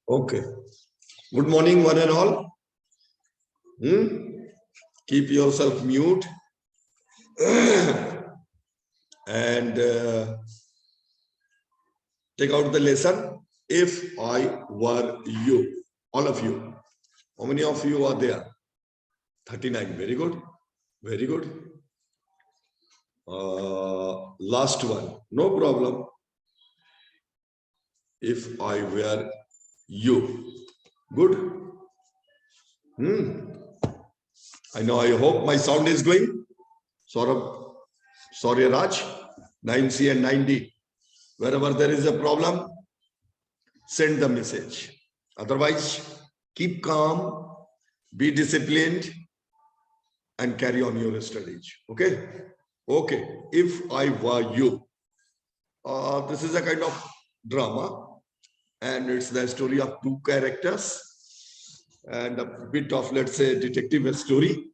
Okay. Good morning, one and all. Keep yourself mute and take out the lesson. If I were you, all of you. How many of you are there? 39. Very good. Very good. Last one. No problem. If I were you. Good. I know, I hope my sound is going. Saurabh, sorry, Raj, 9C and 9D. Wherever there is a problem, send the message. Otherwise, keep calm, be disciplined, and carry on your studies. Okay? Okay. If I were you, this is a kind of drama, and it's the story of two characters and a bit of, let's say, detective story.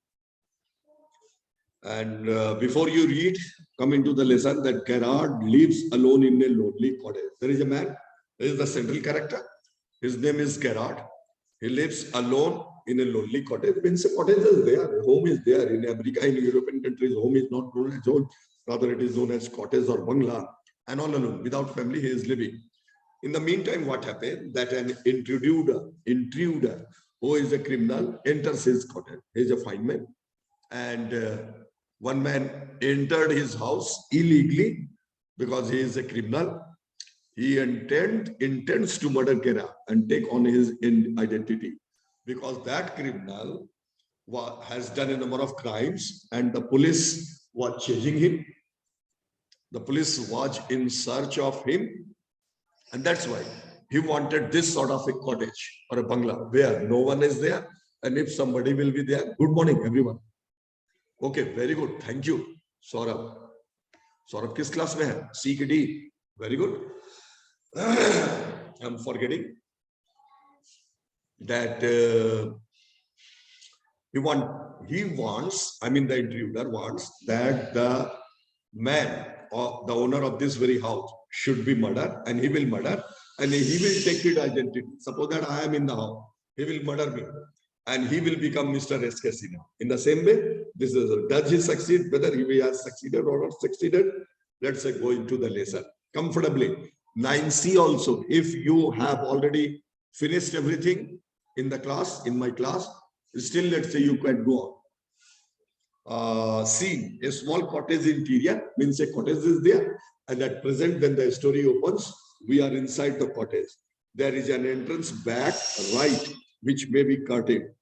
And before you read, come into the lesson that Gerard lives alone in a lonely cottage. There is a man, there is the central character. His name is Gerard. He lives alone in a lonely cottage. Means a cottage is there, a home is there. In America, in European countries, home is not known as home. Rather, it is known as cottage or bungalow. And all alone, without family, he is living. In the meantime, what happened? That an intruder who is a criminal enters his cottage. He is a fine man. And one man entered his house illegally because he is a criminal. He intends to murder Kera and take on his identity because that criminal has done a number of crimes and the police was chasing him. The police was in search of him, and that's why he wanted this sort of a cottage or a bungalow where no one is there, and if somebody will be there. Good morning, everyone. Okay, very good. Thank you, Saurabh. Saurabh, किस class में है? C के D. Very good. I'm forgetting that he wants, I mean the intruder wants that the man or the owner of this very house should be murdered, and he will murder and he will take his identity. Suppose that I am in the house, he will murder me and he will become Mr. S K Sinha. In the same way, this is, does he succeed? Whether he has succeeded or not succeeded, let's say go into the lesson comfortably. 9C also, if you have already finished everything in the class, in my class, still let's say you can go on. C, a small cottage interior, means a cottage is there, and at present when the story opens, we are inside the cottage. There is an entrance back right, which may be curtained.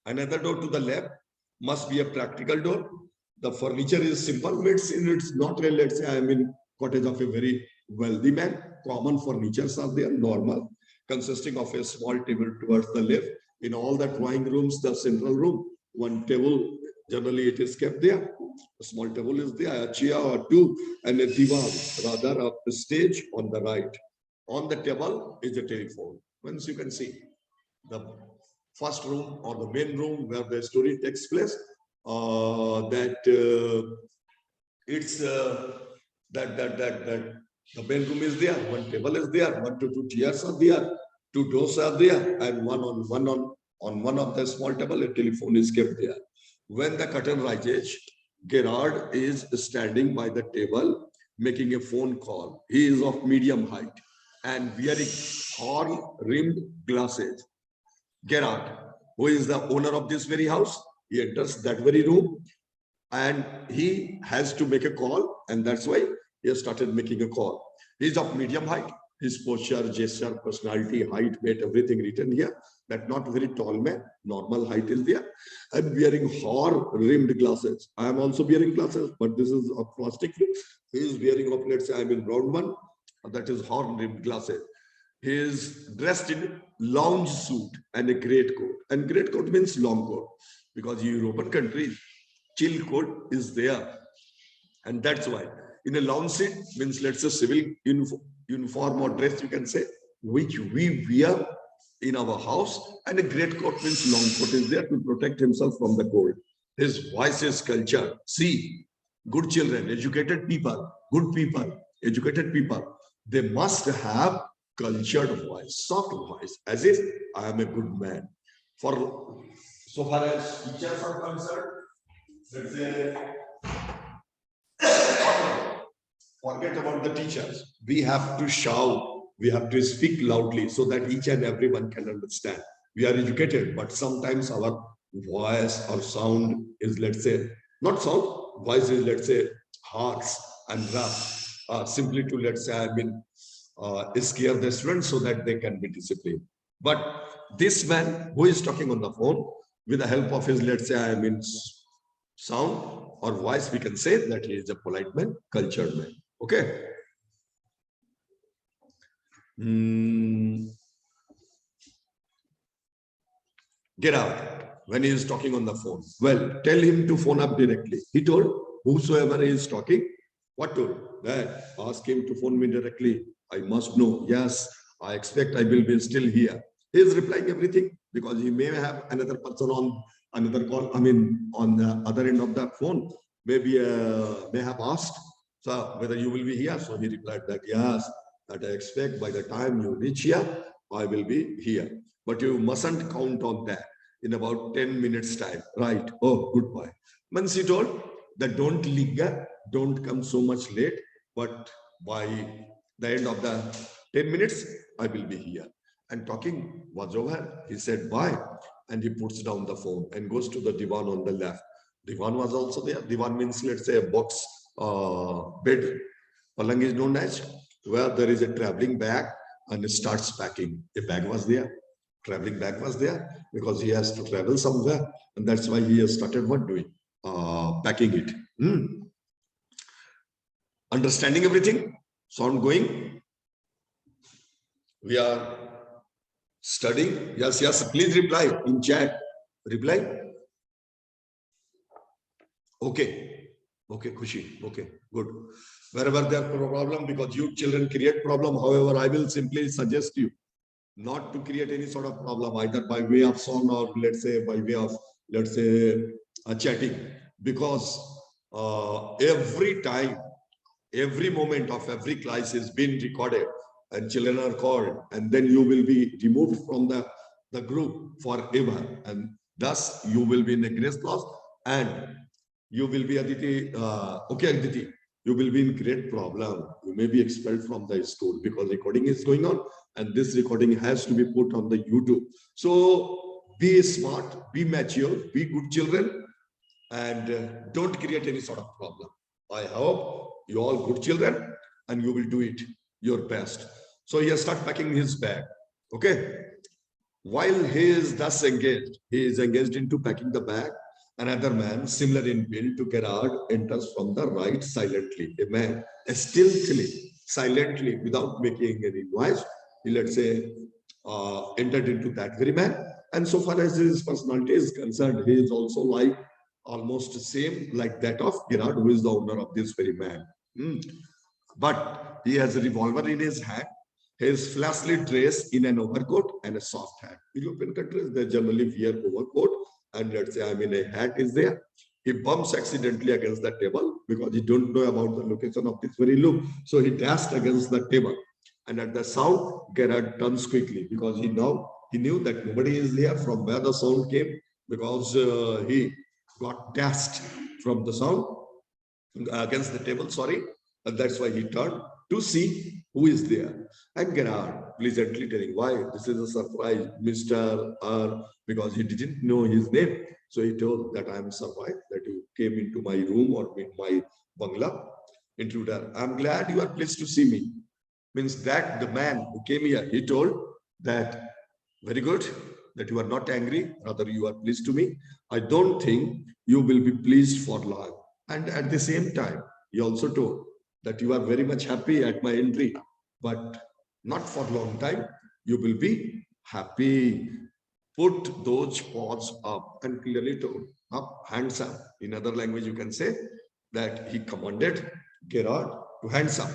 Another door to the left must be a practical door. The furniture is simple. It's not a, let's say I am in cottage of a very wealthy man. Common furnitures are there, normal, consisting of a small table towards the left. In all the drawing rooms, the central room, one table, generally it is kept there. A small table is there, a chair or two, and a divan, rather of the stage on the right. On the table is a telephone. Once you can see the first room or the main room where the story takes place, it's that the main room is there, one table is there, 1 to 2 chairs are there, 2 doors are there, and on one of the small table a telephone is kept there. When the curtain rises, Gerard is standing by the table making a phone call. He is of medium height and wearing horn-rimmed glasses. Gerard, who is the owner of this very house, he enters that very room and he has to make a call, and that's why he has started making a call. He is of medium height. His posture, gesture, personality, height, weight, everything written here. That not very tall man, normal height is there. And wearing horn-rimmed glasses. I am also wearing glasses, but this is of plastic. He is wearing of, let's say, I mean round one. That is horn-rimmed glasses. He is dressed in lounge suit and a great coat. And great coat means long coat, because in European countries, chill coat is there. And that's why in a lounge suit means, let's say, civil uniform or dress, you can say, which we wear in our house, and a great coat means long coat is there to protect himself from the cold. His voice is culture. See, good children, educated people, good people, educated people, they must have cultured voice, soft voice, as if I am a good man. For so far as teachers are concerned, let's say, forget about the teachers. We have to shout, we have to speak loudly so that each and everyone can understand. We are educated, but sometimes our voice or sound is, let's say, not sound, voice is, let's say, harsh and rough, simply to, let's say, scare the students so that they can be disciplined. But this man who is talking on the phone, with the help of his, let's say, sound or voice, we can say that he is a polite man, cultured man. Okay. Get out when he is talking on the phone. Well, tell him to phone up directly. He told whosoever is talking, what to? That ask him to phone me directly. I must know. Yes, I expect I will be still here. He is replying everything because he may have another person on another call. On the other end of the phone, maybe may have asked, so whether you will be here. So he replied that yes, that I expect by the time you reach here, I will be here. But you mustn't count on that in about 10 minutes time. Right. Oh, goodbye. Once he told that don't linger, don't come so much late, but by the end of the 10 minutes, I will be here. And talking was over. He said bye. And he puts down the phone and goes to the divan on the left. Divan was also there. Divan means, let's say, a box bed. Palang is known as where there is a traveling bag and it starts packing. A bag was there. Traveling bag was there because he has to travel somewhere. And that's why he has started what doing? Packing it. Understanding everything? Sound going? We are studying. Yes, yes. Please reply in chat. Reply. Okay. Okay, Khushi. Okay, good. Wherever there is a problem, because you children create problem. However, I will simply suggest you not to create any sort of problem, either by way of song or let's say by way of, let's say, chatting, because every time, every moment of every class is being recorded and children are called, and then you will be removed from the group forever, and thus you will be in a grace class, and you will be Aditi, okay Aditi, you will be in great problem. You may be expelled from the school because recording is going on and this recording has to be put on the YouTube. So be smart, be mature, be good children, and don't create any sort of problem. I hope you all good children and you will do it your best. So he has started packing his bag. Okay. While he is thus engaged, he is engaged into packing the bag. Another man, similar in build to Gerard, enters from the right silently. A man, stealthily, silently, without making any noise, he, let's say, entered into that very man. And so far as his personality is concerned, he is also like almost the same like that of Gerard, who is the owner of this very man. But he has a revolver in his hand. He is flashily dressed in an overcoat and a soft hat. European countries, they generally wear overcoat and let's say, a hat is there. He bumps accidentally against the table because he don't know about the location of this very loop. So he dashed against the table. And at the sound, Gerard turns quickly because he knew that nobody is there from where the sound came, because he got dashed from the sound against the table, sorry. And that's why he turned to see who is there. And Gerard pleasantly telling why this is a surprise, Mr. R, because he didn't know his name. So he told that I am surprised that you came into my room or in my bungalow. Intruder, I'm glad you are pleased to see me. Means that the man who came here, he told that very good, that you are not angry, rather you are pleased to me. I don't think you will be pleased for long. And at the same time, he also told that you are very much happy at my entry, but not for a long time. You will be happy. Put those paws up, and clearly told, up, hands up. In other language, you can say that he commanded Gerard to hands up.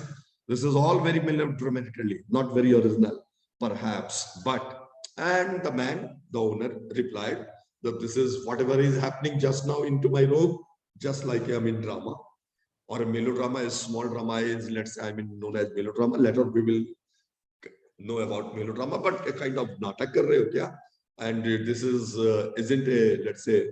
This is all very melodramatically, not very original, perhaps, but, and the man, the owner, replied that this is whatever is happening just now into my room, just like in drama, or a melodrama is small drama is, let's say, known as melodrama. Later we will know about melodrama, but a kind of natak kar rahe ho kya? And this is isn't a, let's say,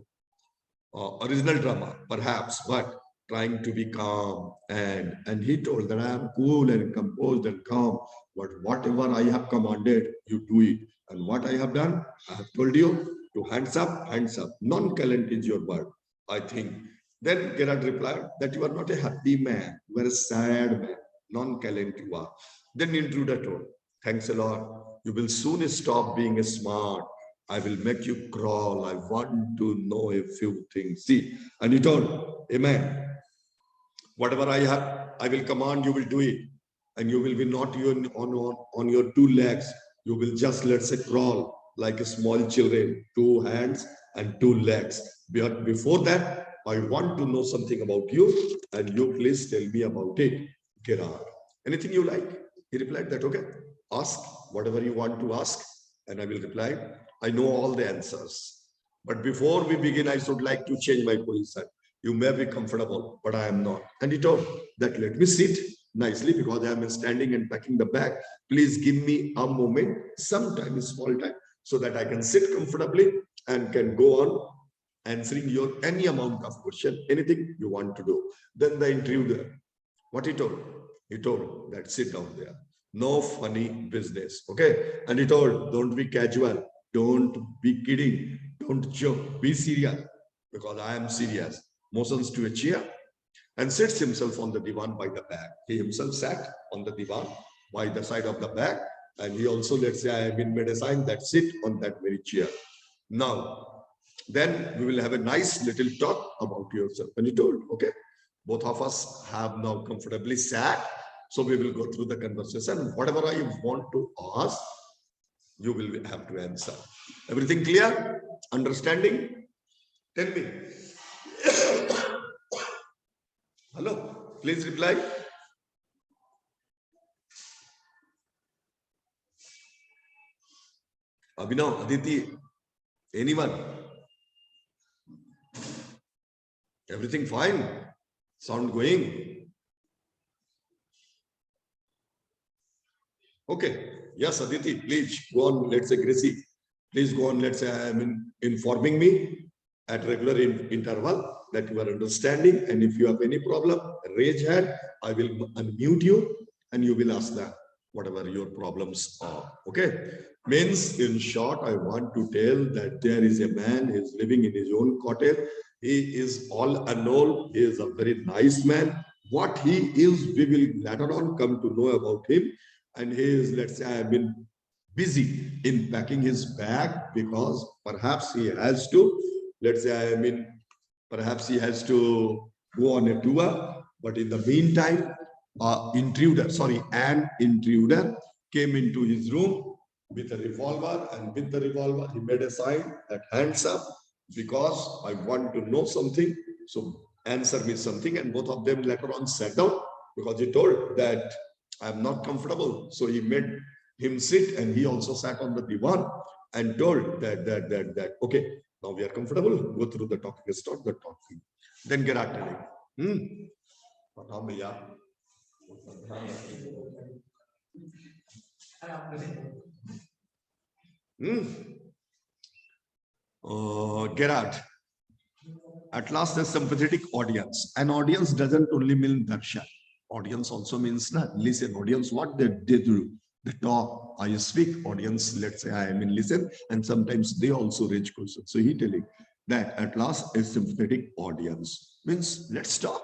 original drama, perhaps, but trying to be calm. And he told that I am cool and composed and calm, but whatever I have commanded, you do it. And what I have done, I have told you to hands up, hands up. Nonchalant is your word, I think. Then Gerard replied that you are not a happy man, you are a sad man. Nonchalant you are. Then intruder told, thanks a lot. You will soon stop being a smart. I will make you crawl. I want to know a few things. See, and he told, Amen. Whatever I have, I will command, you will do it. And you will be not on your two legs. You will just, let's say, crawl like a small children, two hands and two legs. But before that, I want to know something about you, and you please tell me about it. Get out. Anything you like? He replied that, okay, ask whatever you want to ask, and I will reply. I know all the answers. But before we begin, I should like to change my position. You may be comfortable, but I am not. And he told that let me sit nicely because I am standing and packing the bag. Please give me a moment, some time, small time, so that I can sit comfortably and can go on answering your any amount of question, anything you want to do. Then the intruder, what he told? He told that sit down there. No funny business. Okay. And he told, don't be casual. Don't be kidding. Don't joke. Be serious. Because I am serious. Motions to a chair and sits himself on the divan by the back. He himself sat on the divan by the side of the back. And he also, let's say, I have been made a sign that sit on that very chair. Now, then we will have a nice little talk about yourself. And he told, okay, both of us have now comfortably sat. So we will go through the conversation. Whatever I want to ask, you will have to answer. Everything clear? Understanding? Tell me. Hello, please reply. Abhinav, Aditi, anyone? Everything fine? Sound going? Okay. Yes, Aditi, please go on. Let's say Gracie, please go on. Let's say I am informing me at regular interval that you are understanding. And if you have any problem, raise hand. I will unmute you and you will ask that whatever your problems are. Okay. Means in short, I want to tell that there is a man who is living in his own cottage. He is all unknown. He is a very nice man. What he is, we will later on come to know about him. And he is, let's say, I have been busy in packing his bag because perhaps he has to, let's say, I mean, perhaps he has to go on a tour. But in the meantime, an intruder came into his room with a revolver, and with the revolver, he made a sign that hands up because I want to know something. So answer me something. And both of them later on sat down because he told that I'm not comfortable. So he made him sit, and he also sat on the divan and told that okay, now we are comfortable. Go through the talking, start the talking. Then Gerard telling, Gerard, at last a sympathetic audience. An audience doesn't only mean darshan. Audience also means listen. Audience, what they do? They talk, I speak. Audience, let's say I mean listen, and sometimes they also raise questions. So he telling that at last a sympathetic audience means let's talk.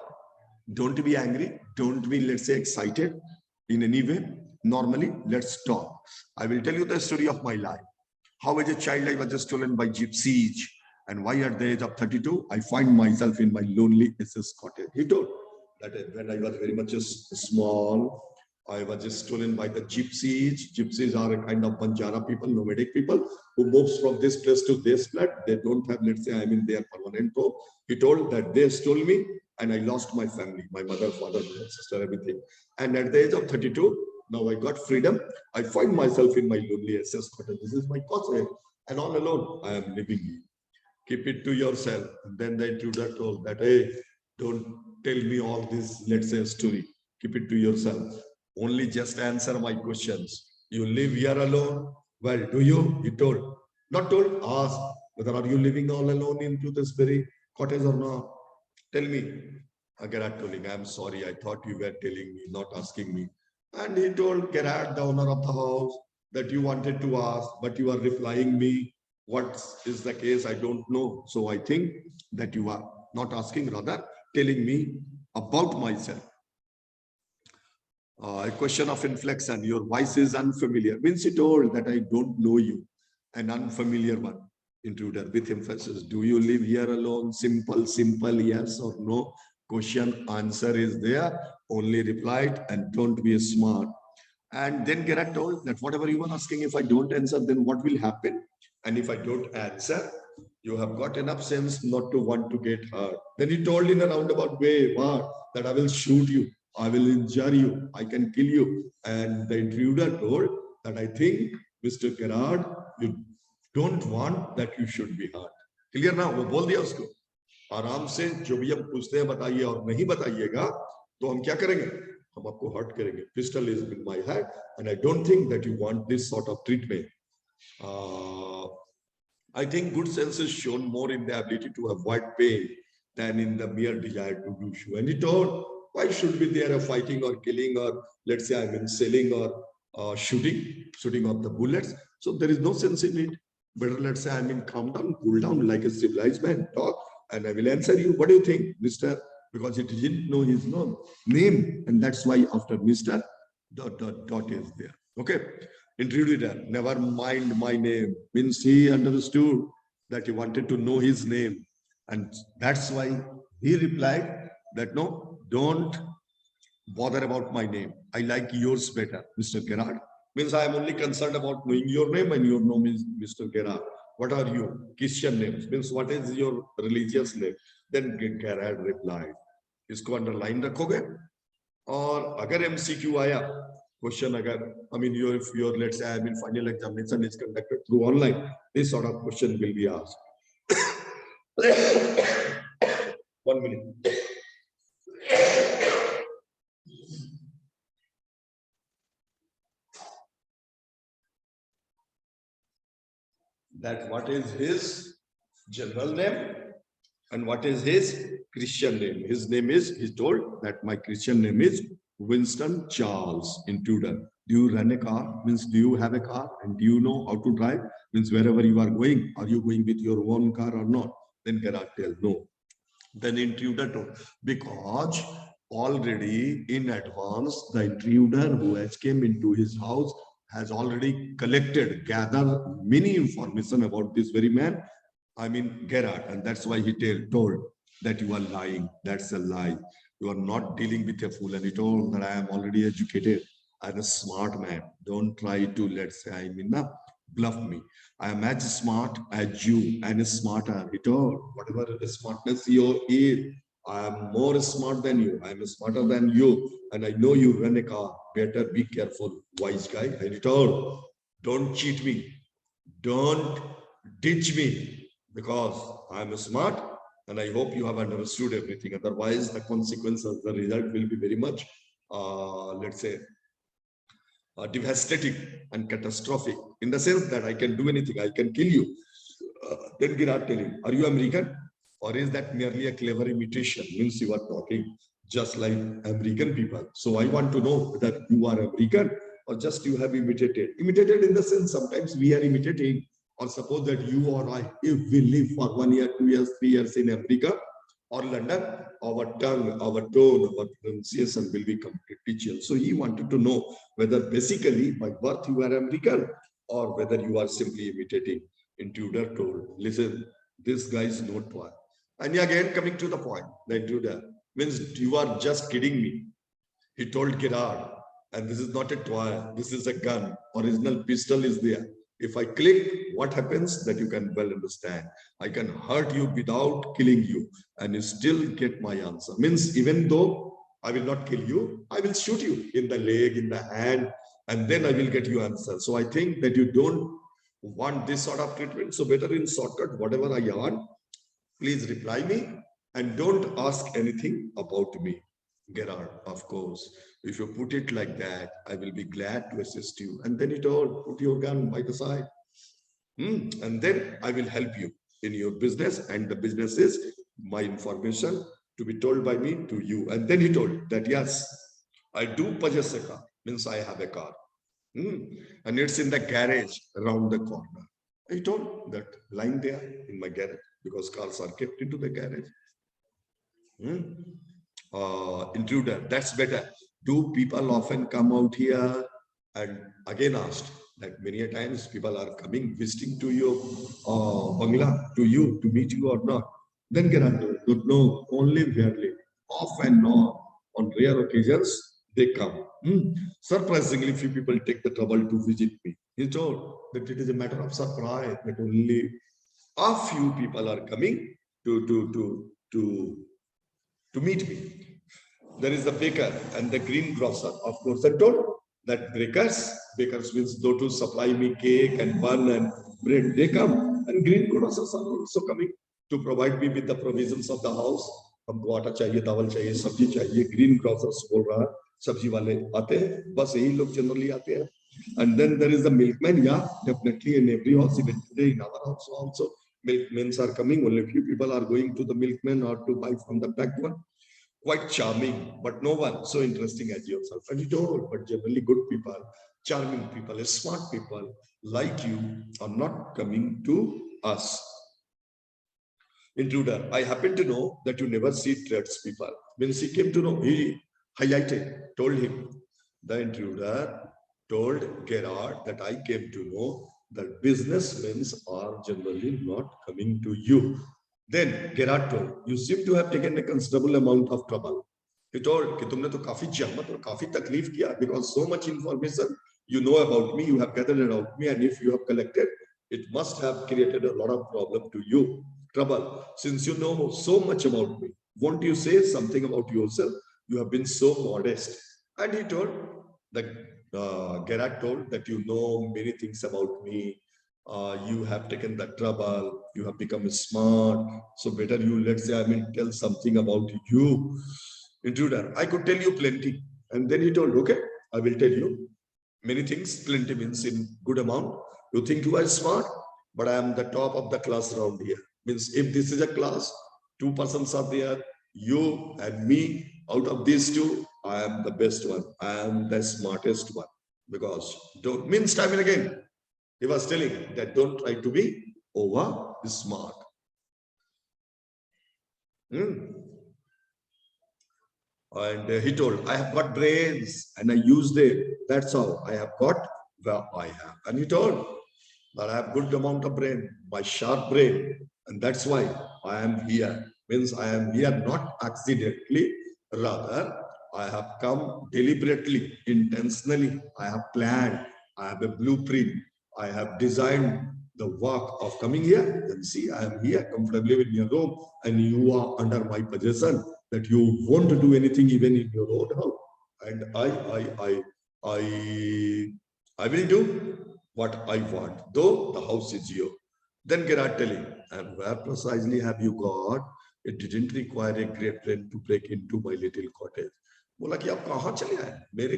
Don't be angry. Don't be, let's say, excited in any way. Normally, let's talk. I will tell you the story of my life. How as a child I was stolen by gypsies, and why at the age of 32 I find myself in my lonely SS cottage. He told that when I was very much small, I was stolen by the gypsies. Gypsies are a kind of Banjara people, nomadic people who moves from this place to this place. They don't have, let's say, I mean, their permanent home. He told that they stole me and I lost my family, my mother, father, sister, everything. And at the age of 32, now I got freedom. I find myself in my lonely SS cottage. This is my cottage, and all alone I am living here. Keep it to yourself. And then the intruder told that, hey, don't tell me all this, let's say, story. Keep it to yourself. Only just answer my questions. You live here alone. Well, do you? He told. Not told, asked whether are you living all alone into this very cottage or not. Tell me. Gerard told him, I'm sorry, I thought you were telling me, not asking me. And he told Gerard, the owner of the house, that you wanted to ask, but you are replying me. What is the case? I don't know. So I think that you are not asking, rather telling me about myself. A question of inflection. Your voice is unfamiliar. Means he told that I don't know you. An unfamiliar one. Intruder with emphasis. Do you live here alone? Simple, simple, yes or no. Question answer is there. Only replied and don't be smart. And then Gerard told that whatever you are asking, if I don't answer, then what will happen? And if I don't answer, you have got enough sense not to want to get hurt. Then he told in a roundabout way, what? That I will shoot you, I will injure you, I can kill you. And the intruder told that I think, Mr. Gerard, you don't want that you should be hurt. Clear now? वो बोल दिया उसको आराम से जो भी हम पूछते हैं बताइए और नहीं बताइएगा तो हम क्या करेंगे हम आपको हर्ट करेंगे pistil is in my hand and I don't think that you want this sort of treatment I think good sense is shown more in the ability to avoid pain than in the mere desire to do so. And he told, why should be there a fighting or killing or let's say I mean selling or shooting of the bullets? So there is no sense in it. Better let's say I mean calm down, cool down like a civilized man, talk, and I will answer you. What do you think, Mister? Because he didn't know his name, and that's why after Mister, dot is there. Okay. Intruder, never mind my name, means he understood that he wanted to know his name. And that's why he replied that no, don't bother about my name. I like yours better, Mr. Gerard. Means I am only concerned about knowing your name and your name is Mr. Gerard. What are you? Christian names. Means what is your religious name? Then Gerard replied. इसको underline रखोगे और अगर MCQ आया question agar I mean your let's say I mean final examination is conducted through online, this sort of question will be asked. 1 minute. That what is his general name and what is his Christian name. His name is, he told that my Christian name is Winston Charles. Intruder. Do you run a car? Means do you have a car and do you know how to drive? Means wherever you are going, are you going with your own car or not? Then Gerard tell no. Then intruder told, because already in advance the intruder who has came into his house has already gathered many information about this very man. I mean Gerard, and that's why he told that you are lying. That's a lie. You are not dealing with a fool. And he told that I am already educated. I'm a smart man. Don't try to, let's say, I mean, bluff me. I am as smart as you and smarter. He told, whatever the smartness you is, I am more smart than you. I am smarter than you. And I know you run a car. Better be careful, wise guy. And he told, don't cheat me. Don't ditch me because I am smart. And I hope you have understood everything. Otherwise, the consequences, the result will be very much, let's say, devastating and catastrophic in the sense that I can do anything. I can kill you. Then Gerard tell him, are you American? Or is that merely a clever imitation? Means you are talking just like American people. So I want to know that you are American or just you have imitated. Imitated in the sense sometimes we are imitating. Or suppose that you or I, if we live for 1 year, 2 years, 3 years in America or London, our tongue, our tone, our pronunciation will be completely changed. So he wanted to know whether basically by birth you are American or whether you are simply imitating. Intruder told, listen, this guy is not toy. And again coming to the point, the intruder means you are just kidding me. He told Gerard, and this is not a toy, this is a gun. Original pistol is there. If I click, what happens? That you can well understand. I can hurt you without killing you and you still get my answer. Means even though I will not kill you, I will shoot you in the leg, in the hand, and then I will get you answer. So I think that you don't want this sort of treatment. So better in shortcut, whatever I want, please reply me and don't ask anything about me. Gerard, of course. If you put it like that, I will be glad to assist you. And then he told, put your gun by the side. And then I will help you in your business. And the business is my information to be told by me to you. And then he told that, yes, I do possess a car, means I have a car. And it's in the garage around the corner. I told that lying there in my garage because cars are kept into the garage. Intruder, that's better. Do people often come out here? And again asked that many a times people are coming visiting to your bangla, to you, to meet you or not. Then Gerardo would know only rarely, off and on rare occasions, they come. Surprisingly, few people take the trouble to visit me. He told that it is a matter of surprise that only a few people are coming to meet me. There is the baker and the greengrocer, of course. I told that bakers means those to supply me cake and bun and bread, they come. And greengrocers are also coming to provide me with the provisions of the house. हमको आटा चाहिए, दावल चाहिए, सब्जी चाहिए. Green grocers बोल रहा है, सब्जी वाले आते हैं, बस यही लोग जनरली आते हैं. And then there is the milkman, yeah, definitely in every house, even today in our house also, milkmen are coming. Only few people are going to the milkman or to buy from the back one. Quite charming, but no one so interesting as yourself. And you told, but generally good people, charming people, smart people like you are not coming to us. Intruder, I happen to know that you never see tradespeople. Means he came to know, he highlighted, told him. The intruder told Gerard that I came to know that businessmen are generally not coming to you. Then Gerard told, you seem to have taken a considerable amount of trouble. He told कि तुमने तो काफी जहमत और काफी तकलीफ किया because so much information you know about me, you have gathered about me, and if you have collected, it must have created a lot of problem to you. Trouble, since you know so much about me, won't you say something about yourself? You have been so modest. And he told that Gerard told that you know many things about me. You have taken the trouble, you have become smart, so better you, let's say, tell something about you. Intruder, I could tell you plenty. And then he told, okay, I will tell you many things. Plenty means in good amount. You think you are smart, but I am the top of the class around here. Means if this is a class, two persons are there, you and me. Out of these two, I am the best one. I am the smartest one. Because don't means time and again. He was telling that don't try to be over smart. And he told, I have got brains and I use them. That's how I have got where I have. And he told that I have good amount of brain, my sharp brain. And that's why I am here. Means I am here not accidentally, rather I have come deliberately, intentionally. I have planned, I have a blueprint, I have designed the work of coming here. Then see, I am here comfortably in your room and you are under my possession that you won't do anything even in your own house. And I will do what I want, though the house is yours. Then Gerard telling, and where precisely have you got? It didn't require a great brain to break into my little cottage. बोला कि आप कहाँ चले आए? मेरे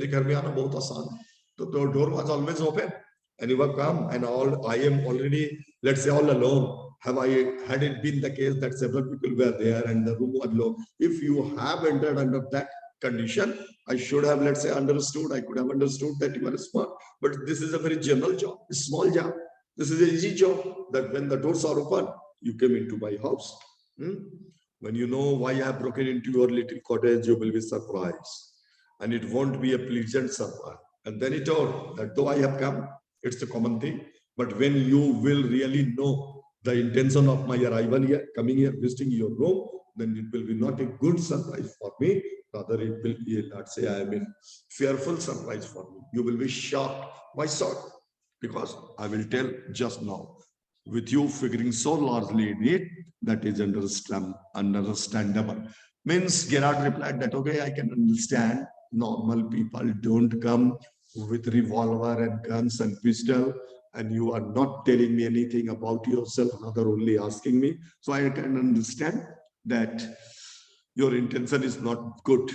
घर में आना बहुत आसान है. तो the door was always open, and you have come, and I am already, let's say, all alone. Had it been the case that several people were there and the room was low, if you have entered under that condition, I should have, let's say, understood. I could have understood that you are smart. But this is a very general job, a small job. This is an easy job that when the doors are open, you came into my house. When you know why I have broken into your little cottage, you will be surprised. And it won't be a pleasant surprise. And then he told that though I have come, it's the common thing. But when you will really know the intention of my arrival here, coming here, visiting your room, then it will be not a good surprise for me. Rather, it will be, let's say, I mean, fearful surprise for me. You will be shocked. Why shocked? Because I will tell just now. With you figuring so largely in it, that is understandable. Means Gerard replied that, okay, I can understand. Normal people don't come with revolver and guns and pistol, and you are not telling me anything about yourself, rather only asking me. So I can understand that your intention is not good.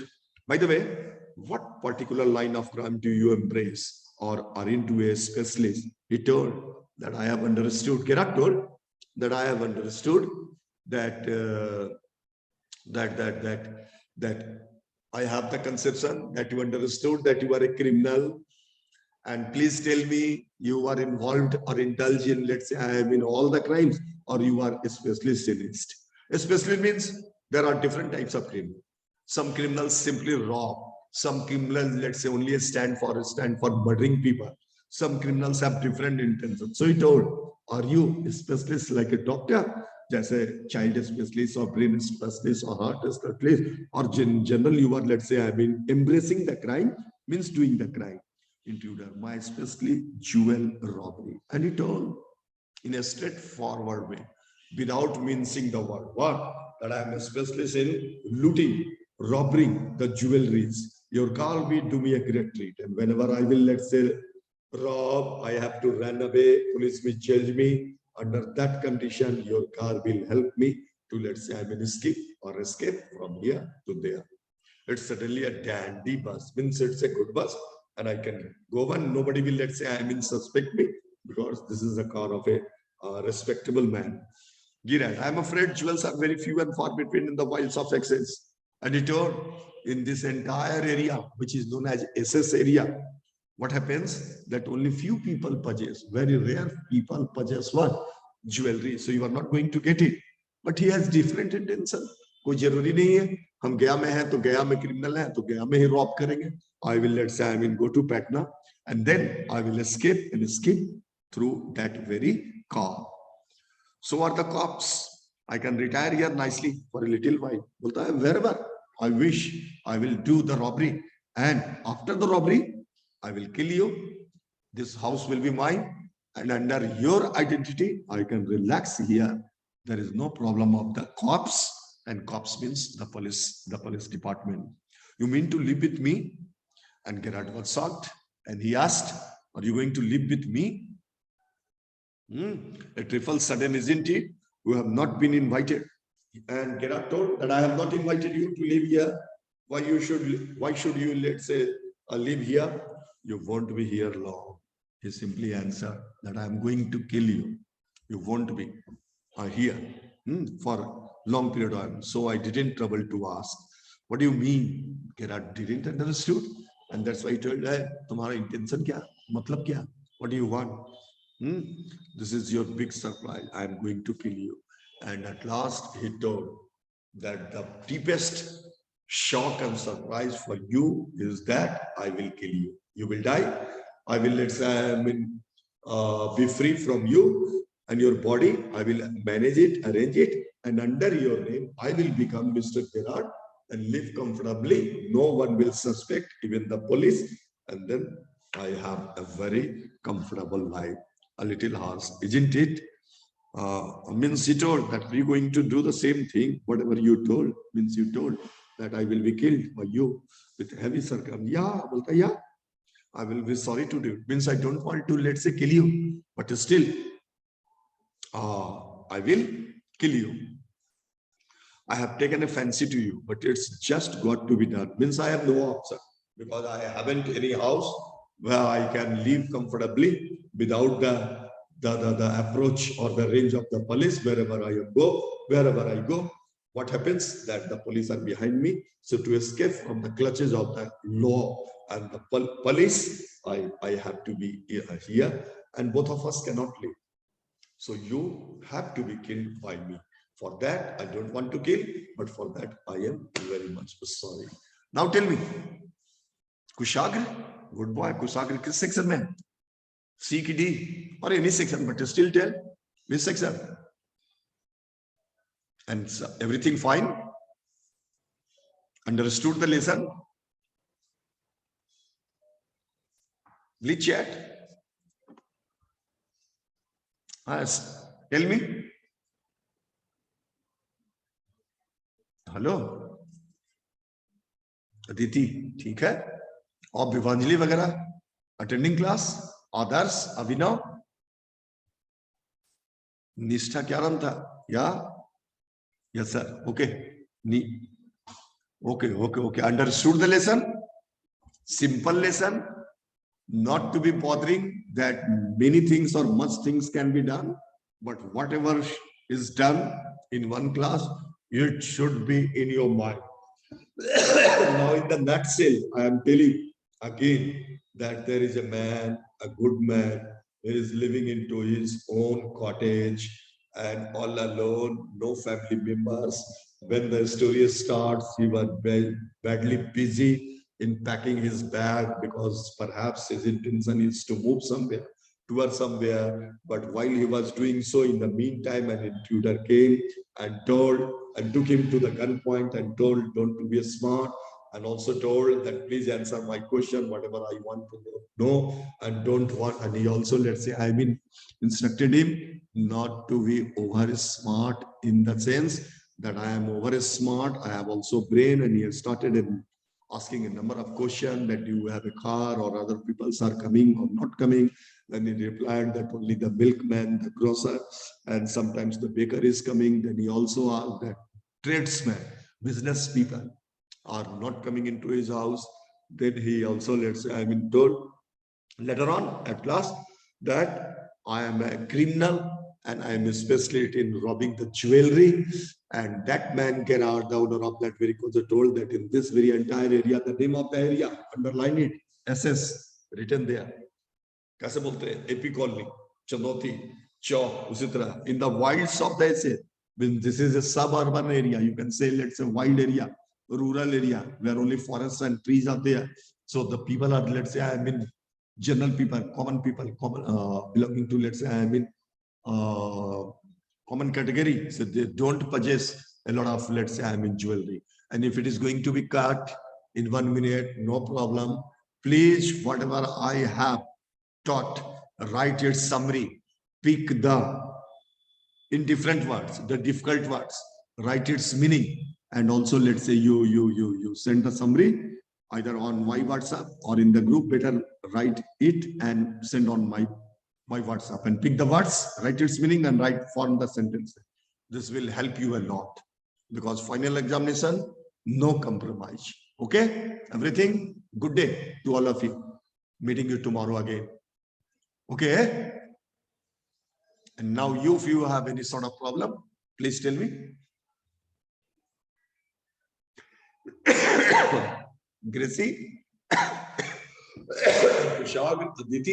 By the way, what particular line of crime do you embrace or are into a specialist? He told that I have understood. Kerak told that I have understood that that I have the conception that you understood that you are a criminal. And please tell me, you are involved or indulged in, let's say, I am in all the crimes, or you are a specialist. A specialist means there are different types of criminals. Some criminals simply rob. Some criminals, let's say, only stand for murdering people. Some criminals have different intentions. So he told, are you a specialist like a doctor? Jैसे child specialist or brain specialist or heart specialist, or general you are, let's say, I mean, embracing the crime means doing the crime. Intruder, my especially jewel robbery. And he told in a straightforward way, without mincing the word, what? That I am a specialist in looting, robbing the jewelries. Your car will do me a great treat. And whenever I will, let's say, rob, I have to run away, police will charge me. Under that condition, your car will help me to, let's say, I will escape from here to there. It's certainly a dandy bus, means it's a good bus, and I can go on. Nobody will, let's say, I mean, suspect me because this is a car of a respectable man. Giran, I'm afraid jewels are very few and far between in the wilds of excess. And he told, in this entire area, which is known as SS area, what happens that only few people possess, very rare people possess what? Jewelry. So you are not going to get it. But he has different intention. कोई जरूरी नहीं है हम गया में हैं तो गया में क्रिमिनल हैं तो गया में ही रॉब करेंगे. I will, let's say, I will go to Patna and then I will escape through that very car. So are the cops. I can retire here nicely for a little while. Bolta hai, wherever I wish, I will do the robbery. And after the robbery, I will kill you. This house will be mine. And under your identity, I can relax here. There is no problem of the cops. And cops means the police department. You mean to live with me? And Gerard was shocked. And he asked, are you going to live with me? A trifle sudden, isn't it? You have not been invited. And Gerard told that I have not invited you to live here. Why should you, let's say, live here? You won't be here long. He simply answered that I am going to kill you. You won't be here for long period of time. So I didn't trouble to ask. What do you mean? Gerard didn't understood. And that's why he told, hey, तुम्हारा intention क्या? मतलब क्या? What do you want? This is your big surprise. I am going to kill you. And at last he told that the deepest shock and surprise for you is that I will kill you. You will die. I will, let's say, I mean, be free from you and your body. I will manage it, arrange it. And under your name, I will become Mr. Gerard and live comfortably. No one will suspect, even the police. And then I have a very comfortable life. A little harsh, isn't it? Means he told that we're going to do the same thing. Whatever you told, means you told that I will be killed by you with heavy circumstance. Yeah, bolta, yeah. I will be sorry to do it. Means I don't want to, let's say, kill you. But still, I will kill you. I have taken a fancy to you, but it's just got to be done. Means I have no option because I haven't any house where I can live comfortably without the approach or the range of the police. Wherever I go, what happens that the police are behind me. So to escape from the clutches of the law and the police, I have to be here, and both of us cannot live. So you have to be killed by me. For that, I don't want to kill, but for that, I am very much sorry. Now tell me, Kushagra, good boy, Kushagra, which section mein? C, D, or any section, but still tell which section. And so, everything fine? Understood the lesson? Please chat. Yes. Tell me. Hello Aditi, ठीक है? और विभांजलि वगैरह attending class, आदर्श, अभिनव, निष्ठा क्या नाम था? या yes sir, okay, okay, understood the lesson? Simple lesson, not to be bothering that many things or much things can be done, but whatever is done in one class, it should be in your mind. Now, in the nutshell, I am telling again that there is a man, a good man, who is living into his own cottage and all alone, no family members. When the story starts, he was badly busy in packing his bag because perhaps his intention is to move somewhere, towards somewhere. But while he was doing so, in the meantime, an intruder came and told and took him to the gunpoint and told, don't be smart, and also told that please answer my question, whatever I want to know, and don't want. And he also, let's say, I mean, instructed him not to be over smart in the sense that I am over smart, I have also brain. And he has started asking a number of questions that you have a car or other people are coming or not coming. Then he replied that only the milkman, the grocer, and sometimes the baker is coming. Then he also asked that tradesmen, business people are not coming into his house. Then he also, let's say, I mean, told later on at last that I am a criminal and I am a specialist in robbing the jewelry. And that man, Gerard, the owner of that very concert, told that in this very entire area, the name of the area, underline it, SS, written there. कैसे बोलते हैं AP colony Chandauti चौक उसी तरह in the wilds of the essay, when this is a suburban area, you can say, let's say, wild area, rural area where only forests and trees are there. So the people are, let's say, I mean, general people, common people, belonging to, let's say, I mean, common category. So they don't possess a lot of, let's say, I mean, jewelry. And if it is going to be cut in 1 minute, no problem. Please, whatever I have taught, write its summary, pick the in different words, the difficult words, write its meaning, and also, let's say, you send the summary either on my WhatsApp or in the group. Better write it and send on my WhatsApp and pick the words, write its meaning, and form the sentence. This will help you a lot because final examination, no compromise. Okay, everything. Good day to all of you. Meeting you tomorrow again. Okay. And now if you have any sort of problem, please tell me. Gracie, Kushag, Aditi.